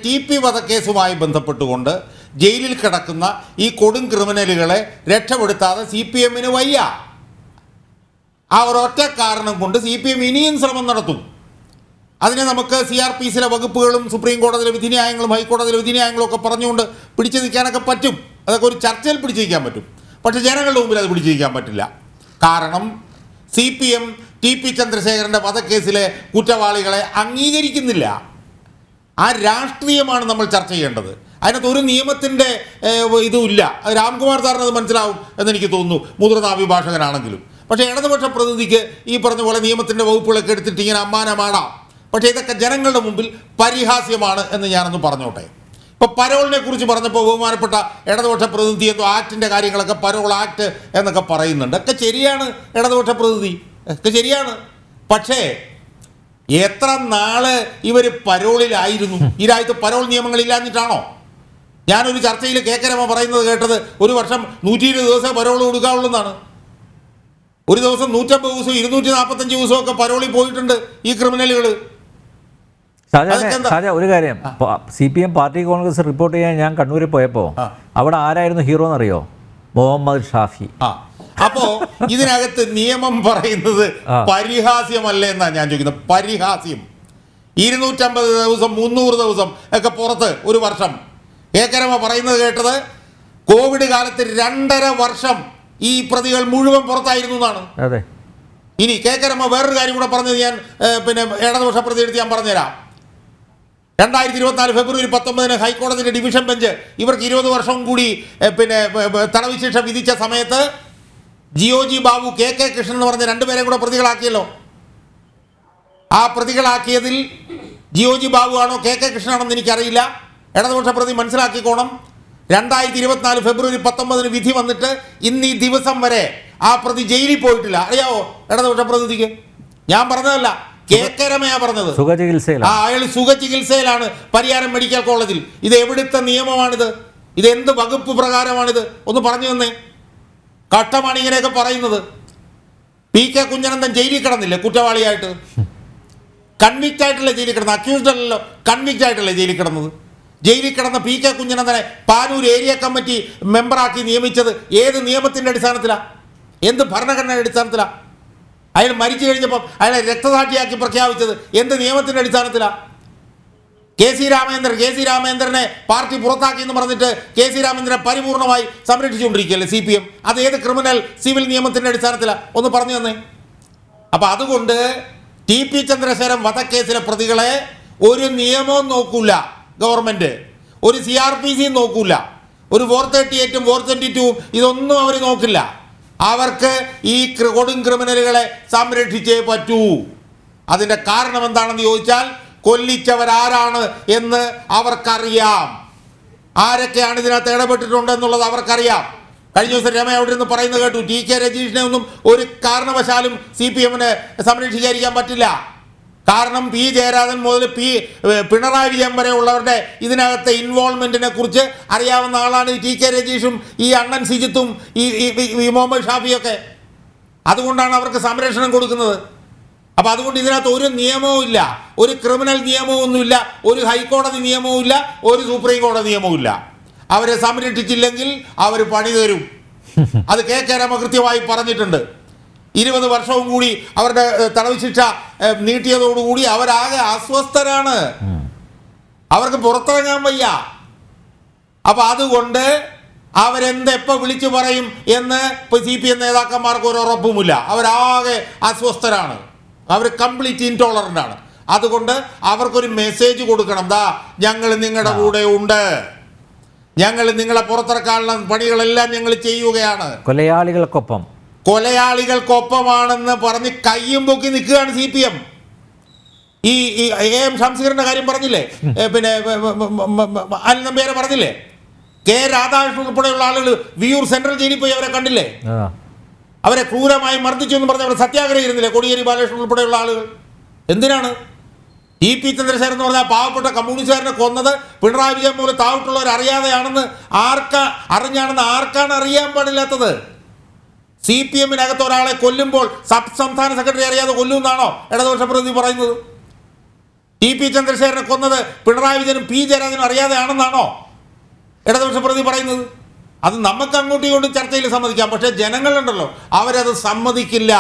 TP വധക്കേസുമായി ബന്ധപ്പെട്ടുകൊണ്ട് ജയിലിൽ കിടക്കുന്ന ഈ കൊടും ക്രിമിനലുകളെ രക്ഷപ്പെടുത്താതെ CPM-ന് വയ്യ. ആ ഒരൊറ്റ കാരണം കൊണ്ട് CPM ഇനിയും ശ്രമം നടത്തും. അതിനെ നമുക്ക് CRPC-യിലെ വകുപ്പുകളും സുപ്രീം കോടതിയിലെ വിധിന്യായങ്ങളും ഹൈക്കോടതിയിലെ വിധിന്യായങ്ങളും ഒക്കെ പറഞ്ഞുകൊണ്ട് പിടിച്ചു നിൽക്കാനൊക്കെ പറ്റും. അതൊക്കെ ഒരു ചർച്ചയിൽ പിടിച്ചു നിൽക്കാൻ പറ്റും. പക്ഷേ ജനങ്ങളുടെ മുമ്പിൽ അത് പിടിച്ചു നിൽക്കാൻ പറ്റില്ല. കാരണം CPM TP ചന്ദ്രശേഖരൻ്റെ വധക്കേസിലെ കുറ്റവാളികളെ അംഗീകരിക്കുന്നില്ല. ആ രാഷ്ട്രീയമാണ് നമ്മൾ ചർച്ച ചെയ്യേണ്ടത്. അതിനകത്ത് ഒരു നിയമത്തിൻ്റെ ഇതുമില്ല. രാംകുമാർ സാറിന് അത് മനസ്സിലാവും എന്നെനിക്ക് തോന്നുന്നു, മുതിർന്ന അഭിഭാഷകനാണെങ്കിലും. പക്ഷേ ഇടതുപക്ഷ പ്രതിനിധിക്ക് ഈ പറഞ്ഞ പോലെ നിയമത്തിൻ്റെ വകുപ്പുകളൊക്കെ എടുത്തിട്ട് ഇങ്ങനെ അമ്മാനമാടാം. പക്ഷേ ഇതൊക്കെ ജനങ്ങളുടെ മുമ്പിൽ പരിഹാസ്യമാണ് എന്ന് ഞാനൊന്ന് പറഞ്ഞോട്ടെ. ഇപ്പോൾ പരോളിനെ കുറിച്ച് പറഞ്ഞപ്പോൾ ബഹുമാനപ്പെട്ട ഇടതുപക്ഷ പ്രതിനിധി എന്തോ ആക്ടിൻ്റെ കാര്യങ്ങളൊക്കെ പരോൾ ആക്ട് എന്നൊക്കെ പറയുന്നുണ്ട്. ഒക്കെ ശരിയാണ്, ഇടതുപക്ഷ പ്രതിനിധി ഒക്കെ ശരിയാണ്. പക്ഷേ എത്ര നാള് ഇവർ പരോളിലായിരുന്നു? ഈ രാജ്യത്ത് പരോൾ നിയമങ്ങളില്ലാഞ്ഞിട്ടാണോ? ഞാനൊരു ചർച്ചയിൽ കേക്കരമ്മ പറയുന്നത് കേട്ടത് ഒരു വർഷം 120 ദിവസം പരോൾ കൊടുക്കാവുള്ളൂ എന്നാണ്. ഒരു ദിവസം 150 ദിവസവും 245 ദിവസമൊക്കെ പരോളിൽ പോയിട്ടുണ്ട് ഈ ക്രിമിനലുകൾ. ഒരു കാര്യം, CPM പാർട്ടി കോൺഗ്രസ് റിപ്പോർട്ട് ചെയ്യാൻ ഞാൻ കണ്ണൂരിൽ പോയപ്പോൾ അവിടെ ആരായിരുന്നു ഹീറോ എന്നറിയോ? മുഹമ്മദ് ഷാഫി. അപ്പോ ഇതിനകത്ത് നിയമം പറയുന്നത് പരിഹാസ്യമല്ല എന്നാണ് ഞാൻ ചോദിക്കുന്നത്. പരിഹാസ്യം. 250 ദിവസം 300 ദിവസം ഒക്കെ പുറത്ത് ഒരു വർഷം. കേക്കരമ്മ പറയുന്നത് കേട്ടത് കോവിഡ് കാലത്ത് 2.5 വർഷം ഈ പ്രതികൾ മുഴുവൻ പുറത്തായിരുന്നു എന്നാണ്. അതെ. ഇനി കേക്കരമ്മ വേറൊരു കാര്യം കൂടെ പറഞ്ഞത് ഞാൻ ഇടതുപക്ഷ പ്രതിയെടുത്ത് ഞാൻ പറഞ്ഞുതരാം. 2024 ഫെബ്രുവരി 19 ഹൈക്കോടതിയുടെ ഡിവിഷൻ ബെഞ്ച് ഇവർക്ക് 20 വർഷം കൂടി തടവ് ശിക്ഷ വിധിച്ച സമയത്ത് GOG ബാബു KK കൃഷ്ണൻ എന്ന് പറഞ്ഞ 2 പേരെ കൂടെ പ്രതികളാക്കിയല്ലോ. ആ പ്രതികളാക്കിയതിൽ GOG ബാബു ആണോ KK കൃഷ്ണനാണെന്ന് എനിക്കറിയില്ല. ഇടതുപക്ഷ പ്രതി മനസ്സിലാക്കിക്കോണം. 2024 ഫെബ്രുവരി 19 വിധി വന്നിട്ട് ഇന്ന് ഈ ദിവസം വരെ ആ പ്രതി ജയിലിൽ പോയിട്ടില്ല. അറിയാവോ ഇടതുപക്ഷ പ്രതിനിധിക്ക്? ഞാൻ പറഞ്ഞതല്ല, കേക്കരമയാ പറഞ്ഞത്. അയാൾ സുഖചികിത്സയിലാണ് പരിയാരം മെഡിക്കൽ കോളേജിൽ. ഇത് എവിടുത്തെ നിയമമാണിത്? ഇത് എന്ത് വകുപ്പ് പ്രകാരമാണിത്? ഒന്ന് പറഞ്ഞു തന്നേ. കഷ്ടമാണ് ഇങ്ങനെയൊക്കെ പറയുന്നത്. PK കുഞ്ഞനന്തൻ ജയിലിൽ കിടന്നില്ലേ കുറ്റവാളിയായിട്ട്? കൺവിക്റ്റ് ആയിട്ടല്ലേ ജയിലിൽ കിടന്നത്? അക്യൂസ്ഡ് അല്ലല്ലോ, കൺവിക്റ്റ് ആയിട്ടല്ലേ ജയിലിൽ കിടന്നത്. ജയിലിൽ കിടന്ന PK കുഞ്ഞനന്തനെ പാനൂർ ഏരിയ കമ്മിറ്റി മെമ്പറാക്കി നിയമിച്ചത് ഏത് നിയമത്തിൻ്റെ അടിസ്ഥാനത്തിലാണ്? എന്ത് ഭരണഘടനയുടെ അടിസ്ഥാനത്തിലാണ്? അയാൾ മരിച്ചു കഴിഞ്ഞപ്പം അയാളെ രക്തസാക്ഷിയാക്കി പ്രഖ്യാപിച്ചത് എന്ത് നിയമത്തിൻ്റെ അടിസ്ഥാനത്തിലാണ്? KC രാമേന്ദ്രനെ പാർട്ടി പുറത്താക്കി എന്ന് പറഞ്ഞിട്ട് KC രാമേന്ദ്രനെ പരിപൂർണമായി സംരക്ഷിച്ചുകൊണ്ടിരിക്കുകയല്ലേ CPM? അത് ഏത് ക്രിമിനൽ സിവിൽ നിയമത്തിൻ്റെ അടിസ്ഥാനത്തിലാണ്? ഒന്ന് പറഞ്ഞു തന്നേ. അപ്പം അതുകൊണ്ട് TP ചന്ദ്രശേഖരൻ വധക്കേസിലെ പ്രതികളെ ഒരു നിയമവും നോക്കൂല ഗവൺമെൻറ്, ഒരു CRPC നോക്കൂല, ഒരു 438-ഉം 422-ഉം ഇതൊന്നും അവർ നോക്കില്ല. അവർക്ക് ഈ കൊടും ക്രിമിനലുകളെ സംരക്ഷിച്ചേ പറ്റൂ. അതിൻ്റെ കാരണം എന്താണെന്ന് ചോദിച്ചാൽ കൊല്ലിച്ചവരാരാണ് എന്ന് അവർക്കറിയാം. ആരൊക്കെയാണ് ഇതിനകത്ത് ഇടപെട്ടിട്ടുണ്ട് എന്നുള്ളത് അവർക്കറിയാം. കഴിഞ്ഞ ദിവസം രമ അവിടെ നിന്ന് പറയുന്നത് കേട്ടു, TK രജീഷിനെ ഒന്നും ഒരു കാരണവശാലും CPM-ന് സംരക്ഷിക്കാതിരിക്കാൻ പറ്റില്ല. കാരണം P ജയരാജൻ മുതൽ പിണറായി വിജയൻ വരെ ഉള്ളവരുടെ ഇതിനകത്തെ ഇൻവോൾവ്മെൻറ്റിനെ കുറിച്ച് അറിയാവുന്ന ആളാണ് TK രജീഷും ഈ അണ്ണൻ സിജിത്തും ഈ മുഹമ്മദ് ഷാഫിയൊക്കെ. അതുകൊണ്ടാണ് അവർക്ക് സംരക്ഷണം കൊടുക്കുന്നത്. അപ്പോൾ അതുകൊണ്ട് ഇതിനകത്ത് ഒരു നിയമവും ഇല്ല, ഒരു ക്രിമിനൽ നിയമവും ഒന്നുമില്ല, ഒരു ഹൈക്കോടതി നിയമവും ഇല്ല, ഒരു സുപ്രീം കോടതി നിയമവും ഇല്ല. അവരെ സംരക്ഷിച്ചില്ലെങ്കിൽ അവർ പണി തരും. അത് കേക്കരമ്മ കൃത്യമായി പറഞ്ഞിട്ടുണ്ട്. 20 വർഷവും കൂടി അവരുടെ തടവ് ശിക്ഷ നീട്ടിയതോടുകൂടി അവരാകെ അസ്വസ്ഥരാണ്. അവർക്ക് പുറത്തിറങ്ങാൻ വയ്യ. അപ്പം അതുകൊണ്ട് അവരെന്തെപ്പോൾ വിളിച്ചു പറയും എന്ന് ഇപ്പോൾ CPM നേതാക്കന്മാർക്ക് ഒരു ഉറപ്പുമില്ല. അവരാകെ അസ്വസ്ഥരാണ്. അവർ കംപ്ലീറ്റ് ഇൻടോളറൻ്റ് ആണ്. അതുകൊണ്ട് അവർക്കൊരു മെസ്സേജ് കൊടുക്കണം, ദാ ഞങ്ങൾ നിങ്ങളുടെ കൂടെ ഉണ്ട്, ഞങ്ങൾ നിങ്ങളെ പുറത്തിറക്കാനുള്ള പണികളെല്ലാം ഞങ്ങൾ ചെയ്യുകയാണ്, കൊലയാളികൾക്കൊപ്പമാണെന്ന് പറഞ്ഞ് കയ്യും പൊക്കി നിൽക്കുകയാണ് CPM. ഈ AM ഷംസീറിൻ്റെ കാര്യം പറഞ്ഞില്ലേ, അനിൽ നമ്പ്യാരെ പറഞ്ഞില്ലേ, K രാധാകൃഷ്ണൻ ഉൾപ്പെടെയുള്ള ആളുകൾ വിയൂർ സെൻട്രൽ ജയിലിൽ പോയി അവരെ കണ്ടില്ലേ? അവരെ ക്രൂരമായി മർദ്ദിച്ചു എന്ന് പറഞ്ഞ് അവർ സത്യാഗ്രഹം ഇരുന്നില്ലേ കോടിയേരി ബാലകൃഷ്ണൻ ഉൾപ്പെടെയുള്ള ആളുകൾ? എന്തിനാണ്? TP ചന്ദ്രശേഖരൻ എന്ന് പറഞ്ഞാൽ പാവപ്പെട്ട കമ്മ്യൂണിസ്റ്റുകാരനെ കൊന്നത് പിണറായി വിജയൻ പോലെ താഴോട്ടുള്ളവർ അറിയാതെയാണെന്ന് അറിഞ്ഞാണെന്ന് ആർക്കാണ് അറിയാൻ പാടില്ലാത്തത്? CPM-നകത്ത് ഒരാളെ കൊല്ലുമ്പോൾ സംസ്ഥാന സെക്രട്ടറി അറിയാതെ കൊല്ലുമെന്നാണോ ഇടതുപക്ഷ പ്രതിനിധി പറയുന്നത്? ടി.പി. ചന്ദ്രശേഖരനെ കൊന്നത് പിണറായി വിജയനും പി ജയരാജനും അറിയാതെയാണെന്നാണോ ഇടതുപക്ഷ പ്രതി പറയുന്നത്? അത് നമുക്ക് അങ്ങോട്ടും ഇങ്ങോട്ടും ചർച്ചയിൽ സമ്മതിക്കാം, പക്ഷേ ജനങ്ങളുണ്ടല്ലോ അവരത് സമ്മതിക്കില്ല.